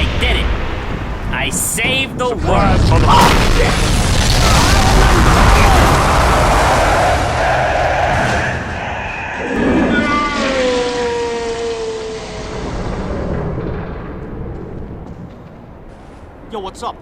I did it. I saved the world. Yo, what's up?